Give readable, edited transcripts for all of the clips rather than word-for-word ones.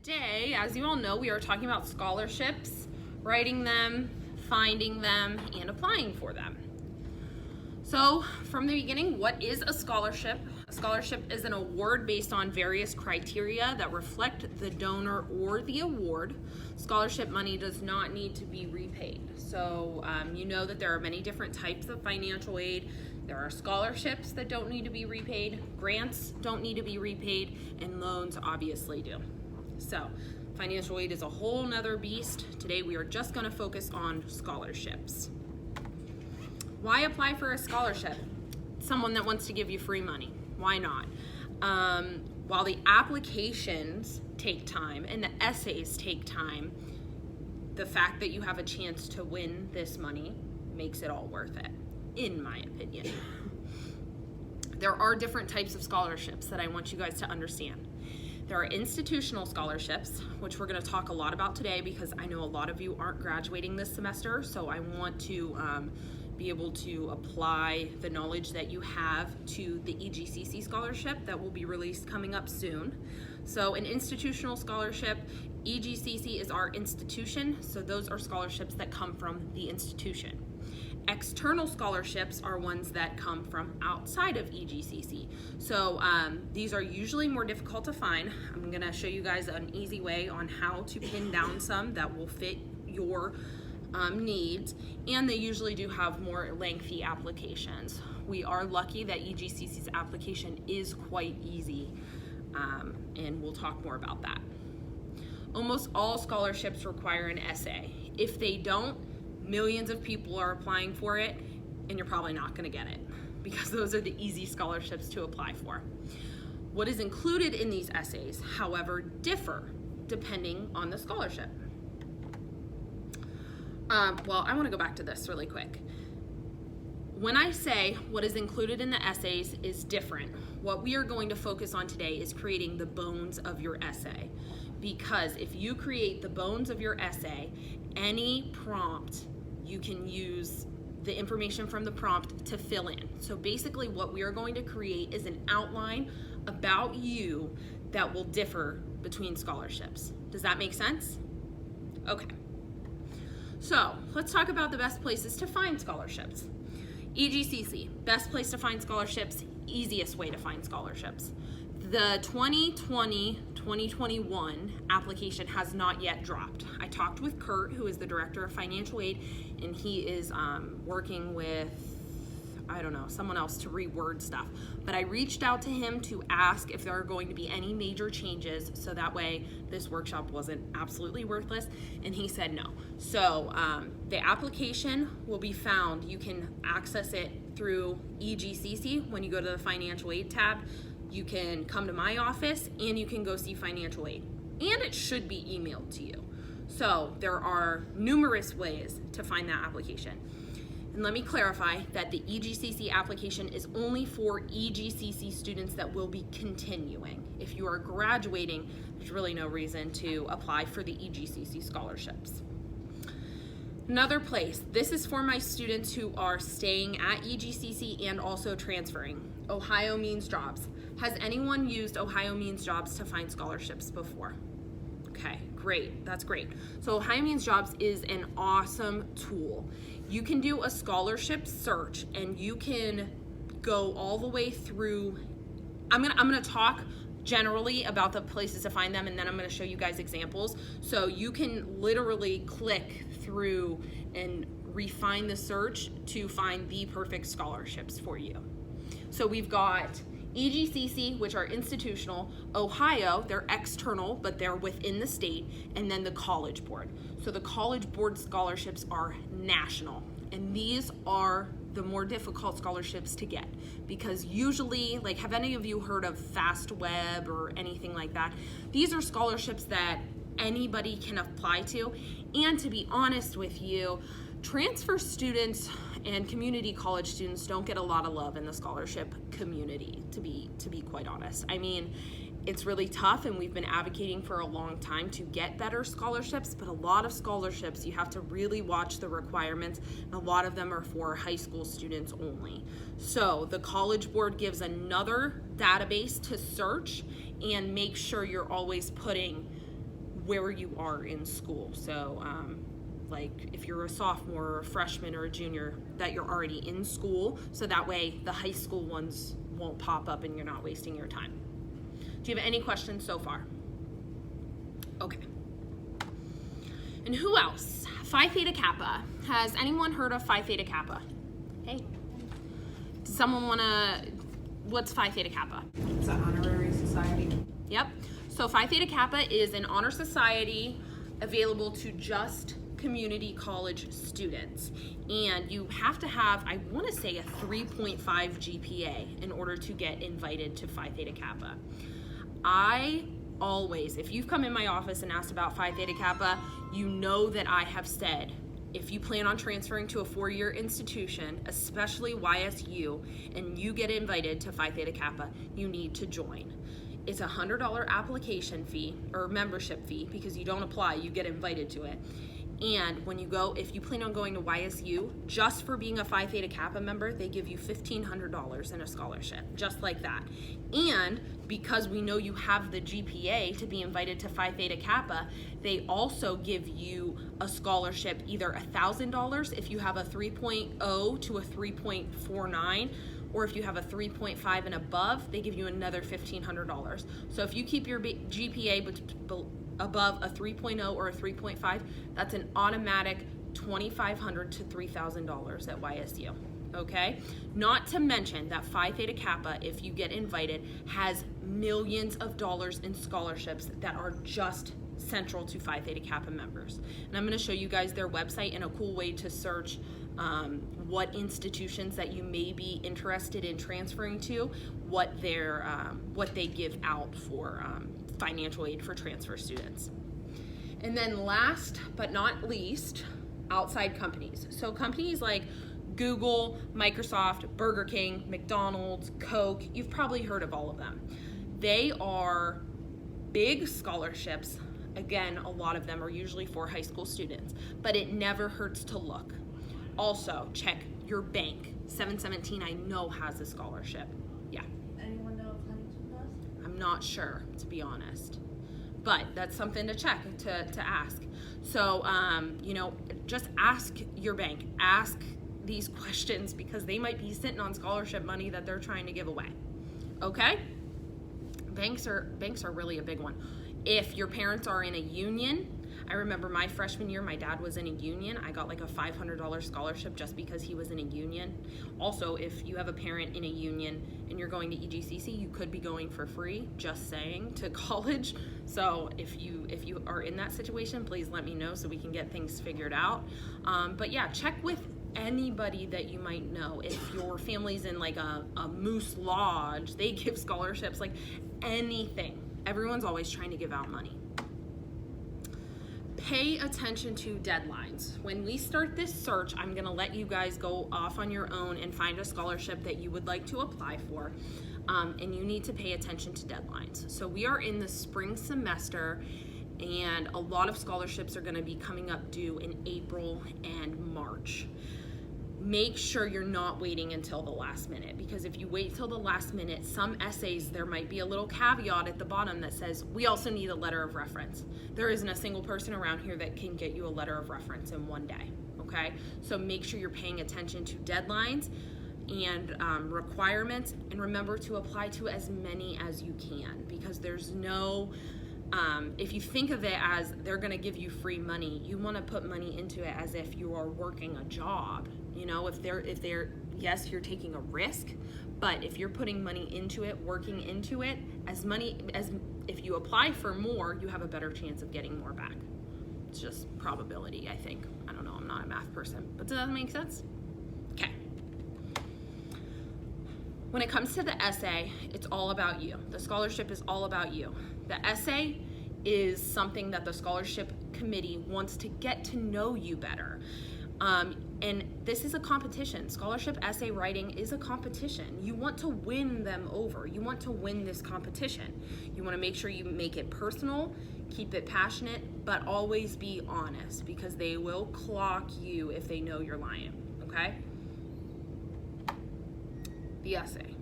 Today, as you all know, we are talking about scholarships, writing them, finding them, and applying for them. So from the beginning, what is a scholarship? A scholarship is an award based on various criteria that reflect the donor or the award. Scholarship money does not need to be repaid. So you know that there are many different types of financial aid. There are scholarships that don't need to be repaid, grants don't need to be repaid, and loans obviously do. So financial aid is a whole nother beast. Today we are just going to focus on scholarships. Why apply for a scholarship? Someone that wants to give you free money. Why not? While the applications take time and the essays take time, the fact that you have a chance to win this money makes it all worth it, in my opinion. There are different types of scholarships that I want you guys to understand. There are institutional scholarships, which we're going to talk a lot about today because I know a lot of you aren't graduating this semester, so I want to be able to apply the knowledge that you have to the EGCC scholarship that will be released coming up soon. So an institutional scholarship, EGCC is our institution, so those are scholarships that come from the institution. External scholarships are ones that come from outside of EGCC. So these are usually more difficult to find. I'm gonna show you guys an easy way on how to pin down some that will fit your needs, and they usually do have more lengthy applications. We are lucky that EGCC's application is quite easy, and we'll talk more about that. Almost all scholarships require an essay. If they don't, millions of people are applying for it, and you're probably not going to get it because those are the easy scholarships to apply for. What is included in these essays, however, differ depending on the scholarship. Well, I want to go back to this really quick. When I say what is included in the essays is different, what we are going to focus on today is creating the bones of your essay. Because if you create the bones of your essay, any prompt, you can use the information from the prompt to fill in. So basically what we are going to create is an outline about you that will differ between scholarships. Does that make sense? Okay. So let's talk about the best places to find scholarships. EGCC, best place to find scholarships, easiest way to find scholarships. The 2020-2021 application has not yet dropped. I talked with Kurt, who is the director of financial aid, and he is working with, I don't know, someone else to reword stuff. But I reached out to him to ask if there are going to be any major changes so that way this workshop wasn't absolutely worthless, and he said no. So the application will be found. You can access it through EGCC when you go to the financial aid tab. You can come to my office and you can go see financial aid, and it should be emailed to you. So there are numerous ways to find that application. And let me clarify that the EGCC application is only for EGCC students that will be continuing. If you are graduating, there's really no reason to apply for the EGCC scholarships. Another place, this is for my students who are staying at EGCC and also transferring. Ohio Means Jobs. Has anyone used Ohio Means Jobs to find scholarships before? Okay, great, that's great. So Ohio Means Jobs is an awesome tool. You can do a scholarship search and you can go all the way through. I'm gonna talk generally about the places to find them, and then I'm gonna show you guys examples. So you can literally click through and refine the search to find the perfect scholarships for you. So we've got EGCC, which are institutional, Ohio, they're external, but they're within the state, and then the College Board. So the College Board scholarships are national, and these are the more difficult scholarships to get because usually, like, have any of you heard of FastWeb or anything like that? These are scholarships that anybody can apply to, and to be honest with you, transfer students and community college students don't get a lot of love in the scholarship community, to be quite honest. I mean, it's really tough, and we've been advocating for a long time to get better scholarships, but a lot of scholarships, you have to really watch the requirements, and a lot of them are for high school students only. So the College Board gives another database to search and make sure you're always putting where you are in school. So like if you're a sophomore or a freshman or a junior, that you're already in school, so that way the high school ones won't pop up and you're not wasting your time. Do you have any questions so far? Okay. And who else? Phi Theta Kappa. Has anyone heard of Phi Theta Kappa? Hey. Does someone want to, what's Phi Theta Kappa? It's an honorary society. Yep. So Phi Theta Kappa is an honor society available to just community college students. And you have to have, I want to say, a 3.5 GPA in order to get invited to Phi Theta Kappa. I always, if you've come in my office and asked about Phi Theta Kappa, you know that I have said, if you plan on transferring to a 4-year institution, especially YSU, and you get invited to Phi Theta Kappa, you need to join. It's a $100 application fee or membership fee, because you don't apply, you get invited to it. And when you go, if you plan on going to YSU, just for being a Phi Theta Kappa member, they give you $1,500 in a scholarship, just like that. And because we know you have the GPA to be invited to Phi Theta Kappa, they also give you a scholarship, either $1,000 if you have a 3.0 to a 3.49, or if you have a 3.5 and above, they give you another $1,500. So if you keep your GPA above a 3.0 or a 3.5, that's an automatic $2,500 to $3,000 at YSU, okay? Not to mention that Phi Theta Kappa, if you get invited, has millions of dollars in scholarships that are just central to Phi Theta Kappa members. And I'm gonna show you guys their website and a cool way to search what institutions that you may be interested in transferring to, what they give out for financial aid for transfer students. And then last but not least, outside companies. So companies like Google, Microsoft, Burger King, McDonald's, Coke, you've probably heard of all of them. They are big scholarships. Again, a lot of them are usually for high school students, but it never hurts to look. Also, check your bank. 717 I know has a scholarship. Yeah. Anyone know if Huntington does? I'm not sure, to be honest, but that's something to check, to ask. So, just ask your bank. Ask these questions, because they might be sitting on scholarship money that they're trying to give away. Okay? Banks are really a big one. If your parents are in a union, I remember my freshman year, my dad was in a union. I got like a $500 scholarship just because he was in a union. Also, if you have a parent in a union and you're going to EGCC, you could be going for free, just saying, to college. So if you are in that situation, please let me know so we can get things figured out. But yeah, check with anybody that you might know. If your family's in like a Moose Lodge, they give scholarships, like anything. Everyone's always trying to give out money. Pay attention to deadlines. When we start this search, I'm gonna let you guys go off on your own and find a scholarship that you would like to apply for, and you need to pay attention to deadlines. So we are in the spring semester, and a lot of scholarships are gonna be coming up due in April and March. Make sure you're not waiting until the last minute, because if you wait till the last minute, some essays, there might be a little caveat at the bottom that says, we also need a letter of reference. There isn't a single person around here that can get you a letter of reference in one day, okay? So make sure you're paying attention to deadlines and requirements, and remember to apply to as many as you can, because there's no, if you think of it as they're gonna give you free money, you wanna put money into it as if you are working a job. You know, if they're, yes, you're taking a risk, but if you're putting money into it, working into it, if you apply for more, you have a better chance of getting more back. It's just probability, I think. I don't know, I'm not a math person, but does that make sense? Okay. When it comes to the essay, it's all about you. The scholarship is all about you. The essay is something that the scholarship committee wants to get to know you better. And this is a competition. Scholarship essay writing is a competition. You want to win them over. You want to win this competition. You want to make sure you make it personal, keep it passionate, but always be honest, because they will clock you if they know you're lying, okay? The essay.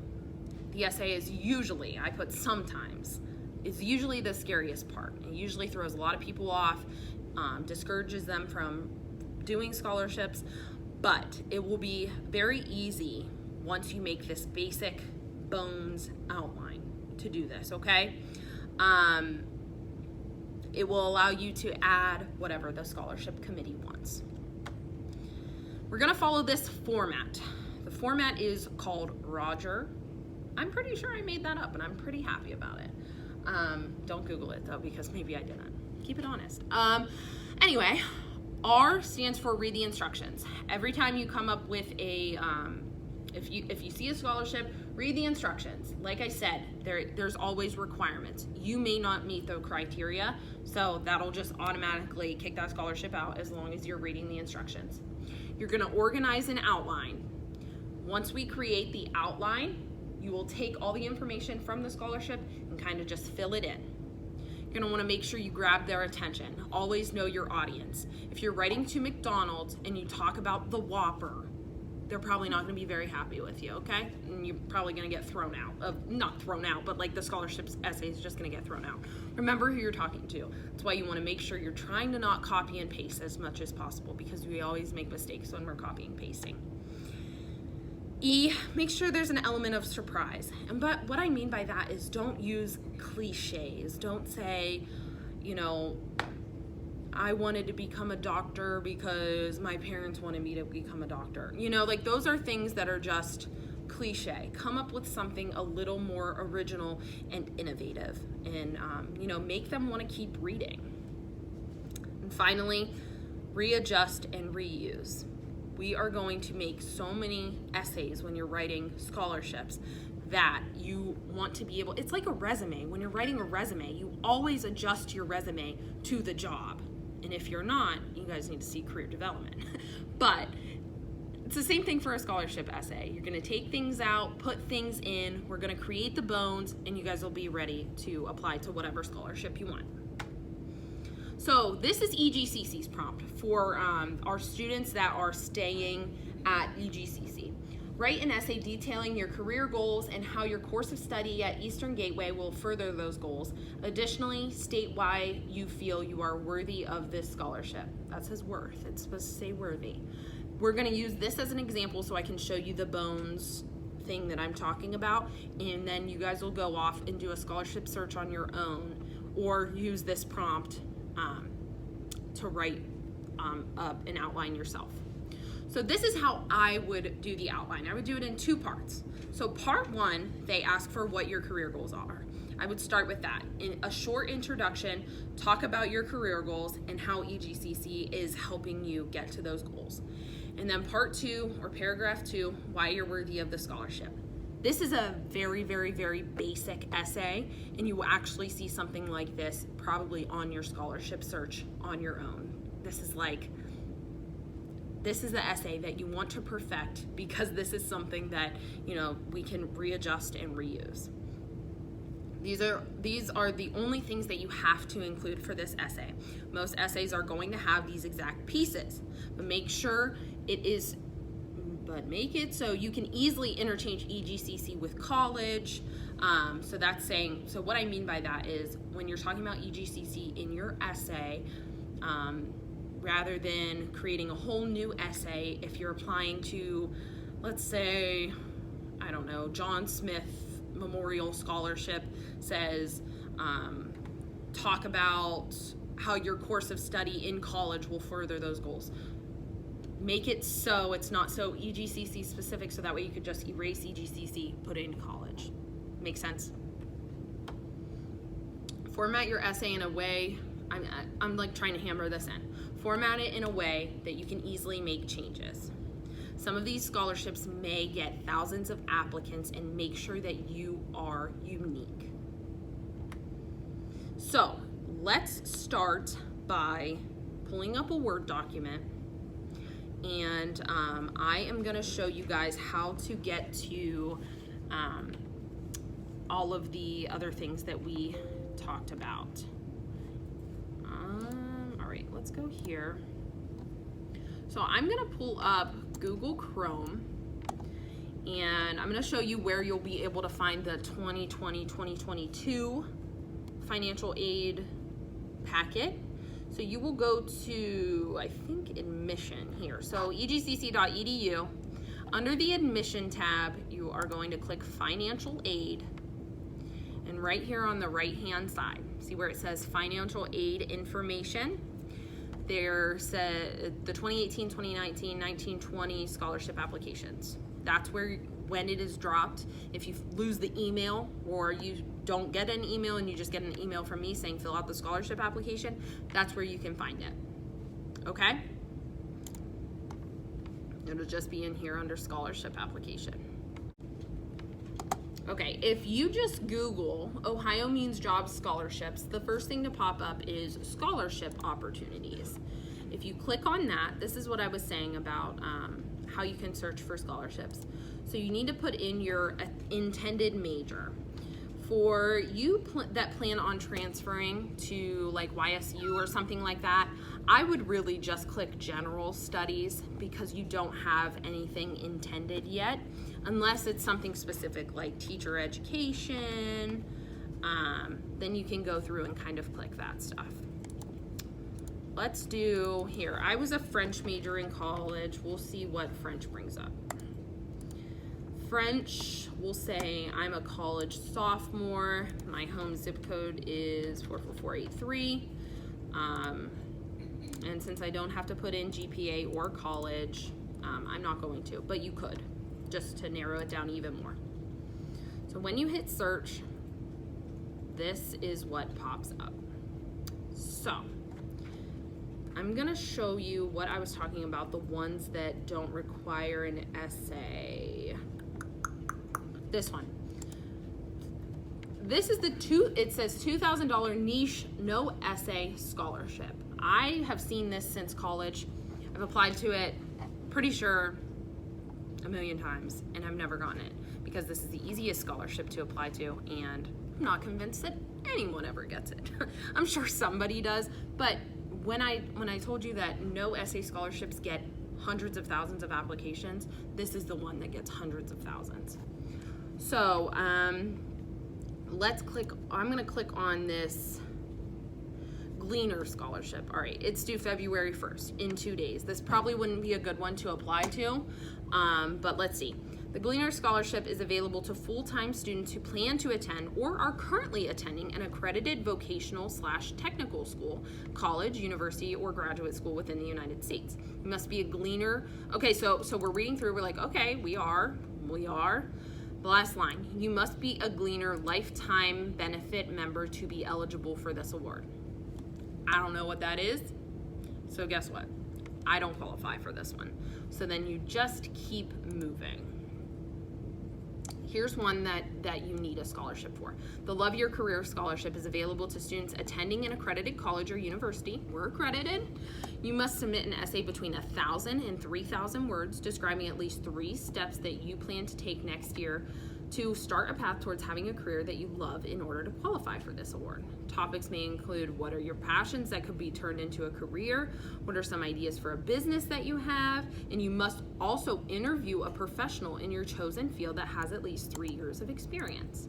The essay is usually, I put sometimes, is usually the scariest part. It usually throws a lot of people off, discourages them from doing scholarships, but it will be very easy once you make this basic bones outline to do this, okay? It will allow you to add whatever the scholarship committee wants. We're gonna follow this format. The format is called Roger. I'm pretty sure I made that up and I'm pretty happy about it. Don't Google it though, because maybe I didn't. Keep it honest. Anyway, R stands for read the instructions. Every time you come up with a, if you see a scholarship, read the instructions. Like I said, there's always requirements. You may not meet the criteria, so that'll just automatically kick that scholarship out as long as you're reading the instructions. You're gonna organize an outline. Once we create the outline, you will take all the information from the scholarship and kind of just fill it in. You're gonna wanna make sure you grab their attention. Always know your audience. If you're writing to McDonald's and you talk about the Whopper, they're probably not gonna be very happy with you, okay? And you're probably gonna get thrown out. Not thrown out, but like the scholarship's essay is just gonna get thrown out. Remember who you're talking to. That's why you wanna make sure you're trying to not copy and paste as much as possible, because we always make mistakes when we're copying and pasting. E, make sure there's an element of surprise. But what I mean by that is don't use cliches. Don't say, you know, I wanted to become a doctor because my parents wanted me to become a doctor. You know, like those are things that are just cliche. Come up with something a little more original and innovative, and you know, make them want to keep reading. And finally, readjust and reuse. We are going to make so many essays when you're writing scholarships that you want to be able, it's like a resume. When you're writing a resume, you always adjust your resume to the job. And if you're not, you guys need to see career development. But it's the same thing for a scholarship essay. You're gonna take things out, put things in, we're gonna create the bones, and you guys will be ready to apply to whatever scholarship you want. So this is EGCC's prompt for our students that are staying at EGCC. Write an essay detailing your career goals and how your course of study at Eastern Gateway will further those goals. Additionally, state why you feel you are worthy of this scholarship. That says worth, it's supposed to say worthy. We're gonna use this as an example so I can show you the bones thing that I'm talking about, and then you guys will go off and do a scholarship search on your own, or use this prompt to write up an outline yourself. So this is how I would do the outline. I would do it in two parts. So part one, they ask for what your career goals are. I would start with that. In a short introduction, talk about your career goals and how EGCC is helping you get to those goals. And then part two, or paragraph two, why you're worthy of the scholarship. This is a very, very, very basic essay, and you will actually see something like this probably on your scholarship search on your own. This is the essay that you want to perfect, because this is something that, you know, we can readjust and reuse. These are the only things that you have to include for this essay. Most essays are going to have these exact pieces, but make sure make it so you can easily interchange EGCC with college. So what I mean by that is when you're talking about EGCC in your essay, rather than creating a whole new essay, if you're applying to, let's say, I don't know, John Smith Memorial Scholarship says, talk about how your course of study in college will further those goals. Make it so it's not so EGCC specific, so that way you could just erase EGCC, put it in college. Make sense? Format your essay in a way, I'm like trying to hammer this in. Format it in a way that you can easily make changes. Some of these scholarships may get thousands of applicants, and make sure that you are unique. So let's start by pulling up a Word document, and I am gonna show you guys how to get to all of the other things that we talked about. All right, let's go here. So I'm gonna pull up Google Chrome, and I'm gonna show you where you'll be able to find the 2020-2022 financial aid packet. So you will go to, I think, admission here. So egcc.edu. Under the admission tab, you are going to click financial aid. And right here on the right-hand side, see where it says financial aid information? There's the 2018, 2019, 1920 scholarship applications. That's where, when it is dropped, if you lose the email or you don't get an email and you just get an email from me saying fill out the scholarship application, that's where you can find it, okay? It'll just be in here under scholarship application. Okay, if you just Google Ohio Means Jobs scholarships, the first thing to pop up is scholarship opportunities. If you click on that, this is what I was saying about how you can search for scholarships. So you need to put in your intended major. For you that plan on transferring to like YSU or something like that, I would really just click general studies because you don't have anything intended yet, unless it's something specific like teacher education. Then you can go through and kind of click that stuff. Let's do here. I was a French major in college. We'll see what French brings up. French, we'll say I'm a college sophomore. My home zip code is 44483. And since I don't have to put in GPA or college, I'm not going to, but you could, just to narrow it down even more. So when you hit search, this is what pops up. So I'm gonna show you what I was talking about, the ones that don't require an essay. This one. This is it says $2,000 niche no essay scholarship. I have seen this since college. I've applied to it, pretty sure, a million times, and I've never gotten it because this is the easiest scholarship to apply to, and I'm not convinced that anyone ever gets it. I'm sure somebody does, but when I told you that no essay scholarships get hundreds of thousands of applications, this is the one that gets hundreds of thousands. So let's click, I'm gonna click on this Gleaner scholarship. All right, it's due February 1st, in 2 days. This probably wouldn't be a good one to apply to, but let's see. The Gleaner Scholarship is available to full-time students who plan to attend or are currently attending an accredited vocational/technical school, college, university, or graduate school within the United States. You must be a Gleaner. Okay, so we're reading through, we're like, okay, we are. The last line, you must be a Gleaner lifetime benefit member to be eligible for this award. I don't know what that is, so guess what? I don't qualify for this one. So then you just keep moving. Here's one that you need a scholarship for. The Love Your Career Scholarship is available to students attending an accredited college or university. We're accredited. You must submit an essay between 1,000 and 3,000 words describing at least 3 steps that you plan to take next year to start a path towards having a career that you love in order to qualify for this award. Topics may include what are your passions that could be turned into a career, what are some ideas for a business that you have, and you must also interview a professional in your chosen field that has at least 3 years of experience.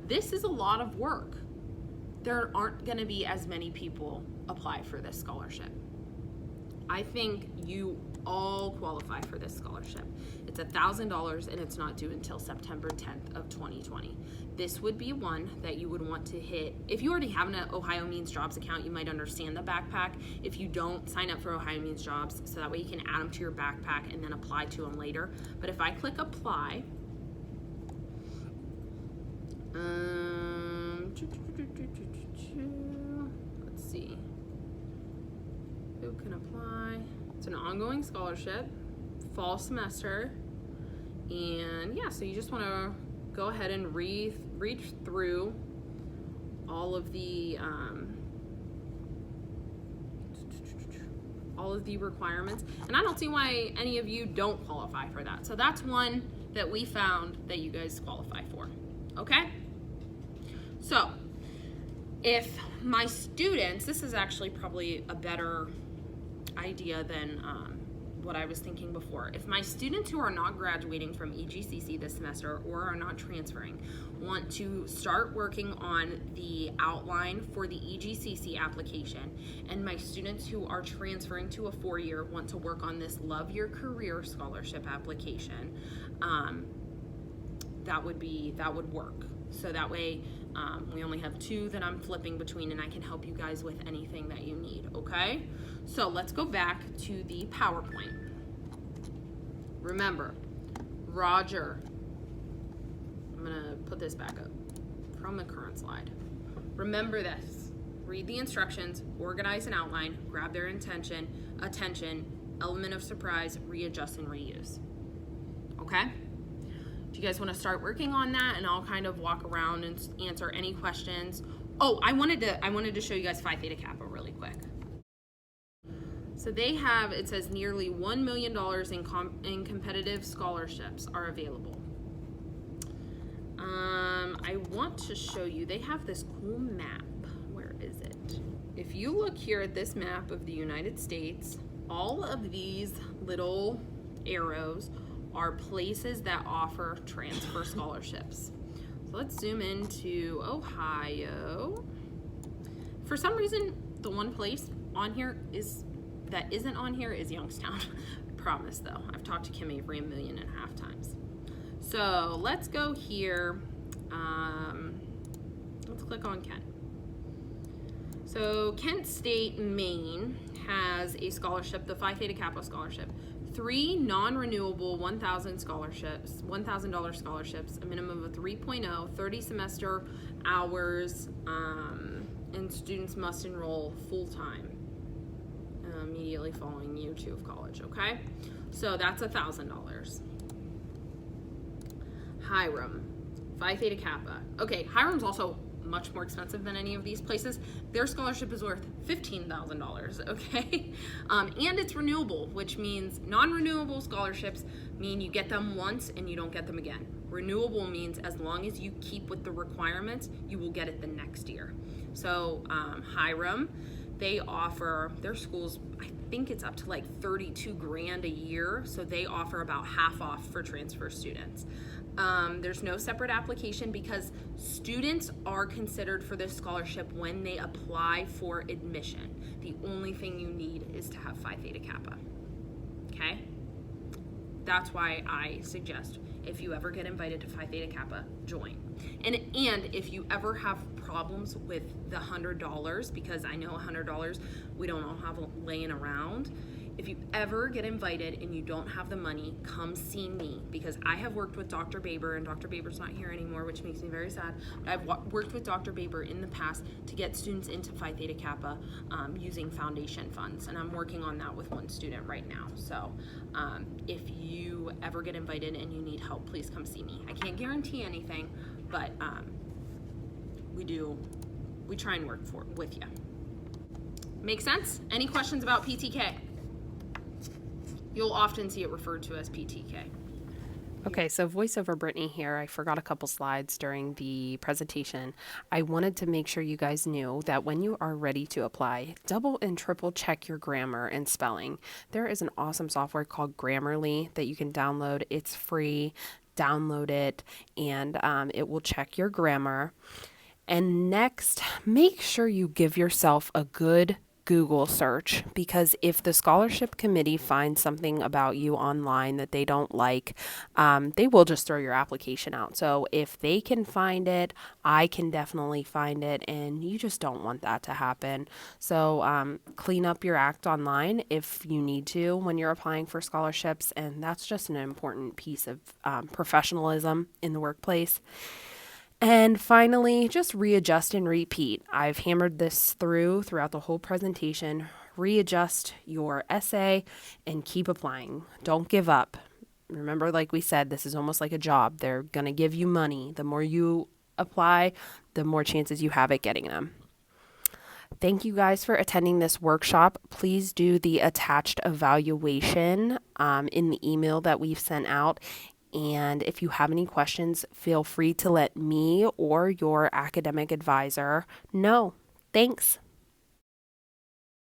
This is a lot of work. There aren't gonna be as many people apply for this scholarship. I think you all qualify for this scholarship. It's $1,000 and it's not due until September 10th of 2020. This would be one that you would want to hit. If you already have an Ohio Means Jobs account, you might understand the backpack. If you don't, sign up for Ohio Means Jobs so that way you can add them to your backpack and then apply to them later. But if I click apply, let's see, who can apply? It's an ongoing scholarship, fall semester, and yeah, so you just want to go ahead and read through all of the requirements, and I don't see why any of you don't qualify for that. So that's one that we found that you guys qualify for. Okay, so if my students, this is actually probably a better idea than what I was thinking before. If my students who are not graduating from EGCC this semester or are not transferring want to start working on the outline for the EGCC application, and my students who are transferring to a 4-year want to work on this Love Your Career Scholarship application, that would work. So that way we only have 2 that I'm flipping between, and I can help you guys with anything that you need, okay? So let's go back to the PowerPoint. Remember, Roger, I'm gonna put this back up from the current slide. Remember this, read the instructions, organize and outline, grab their attention, element of surprise, readjust and reuse, okay? Do you guys want to start working on that, and I'll kind of walk around and answer any questions? Oh, I wanted to show you guys Phi Theta Kappa really quick. So they have, it says nearly $1 million in competitive scholarships are available. I want to show you, they have this cool map. Where is it? If you look here at this map of the United States, all of these little arrows are places that offer transfer scholarships. So let's zoom into Ohio. For some reason, the one place on here that isn't on here is Youngstown. I promise though. I've talked to Kim Avery 1.5 million times. So let's go here. Let's click on Kent. So Kent State, Maine has a scholarship, the Phi Theta Kappa scholarship. 3 non-renewable $1,000 scholarships, a minimum of 3.0, 30 semester hours, and students must enroll full-time immediately following year 2 of college, okay? So that's $1,000. Hiram, Phi Theta Kappa. Okay, Hiram's also much more expensive than any of these places. Their scholarship is worth $15,000, okay? And it's renewable, which means non-renewable scholarships mean you get them once and you don't get them again. Renewable means as long as you keep with the requirements, you will get it the next year. So Hiram, they offer, their schools, I think it's up to like 32 grand a year, so they offer about half off for transfer students. There's no separate application because students are considered for this scholarship when they apply for admission. The only thing you need is to have Phi Theta Kappa, okay? That's why I suggest if you ever get invited to Phi Theta Kappa, join. And if you ever have problems with the $100, because I know $100 we don't all have laying around, if you ever get invited and you don't have the money, come see me, because I have worked with Dr. Baber, and Dr. Baber's not here anymore, which makes me very sad. But I've worked with Dr. Baber in the past to get students into Phi Theta Kappa using foundation funds, and I'm working on that with one student right now. So if you ever get invited and you need help, please come see me. I can't guarantee anything, but we try and work with you. Make sense? Any questions about PTK? You'll often see it referred to as PTK. Okay, so voiceover Brittany here. I forgot a couple slides during the presentation. I wanted to make sure you guys knew that when you are ready to apply, double and triple check your grammar and spelling. There is an awesome software called Grammarly that you can download. It's free. Download it, and it will check your grammar. And next, make sure you give yourself a good Google search, because if the scholarship committee finds something about you online that they don't like, they will just throw your application out. So if they can find it, I can definitely find it, and you just don't want that to happen. So clean up your act online if you need to when you're applying for scholarships, and that's just an important piece of professionalism in the workplace. And finally, just readjust and repeat. I've hammered this throughout the whole presentation. Readjust your essay and keep applying. Don't give up. Remember, like we said, this is almost like a job. They're going to give you money. The more you apply, the more chances you have at getting them. Thank you guys for attending this workshop. Please do the attached evaluation in the email that we've sent out. And if you have any questions, feel free to let me or your academic advisor know. Thanks.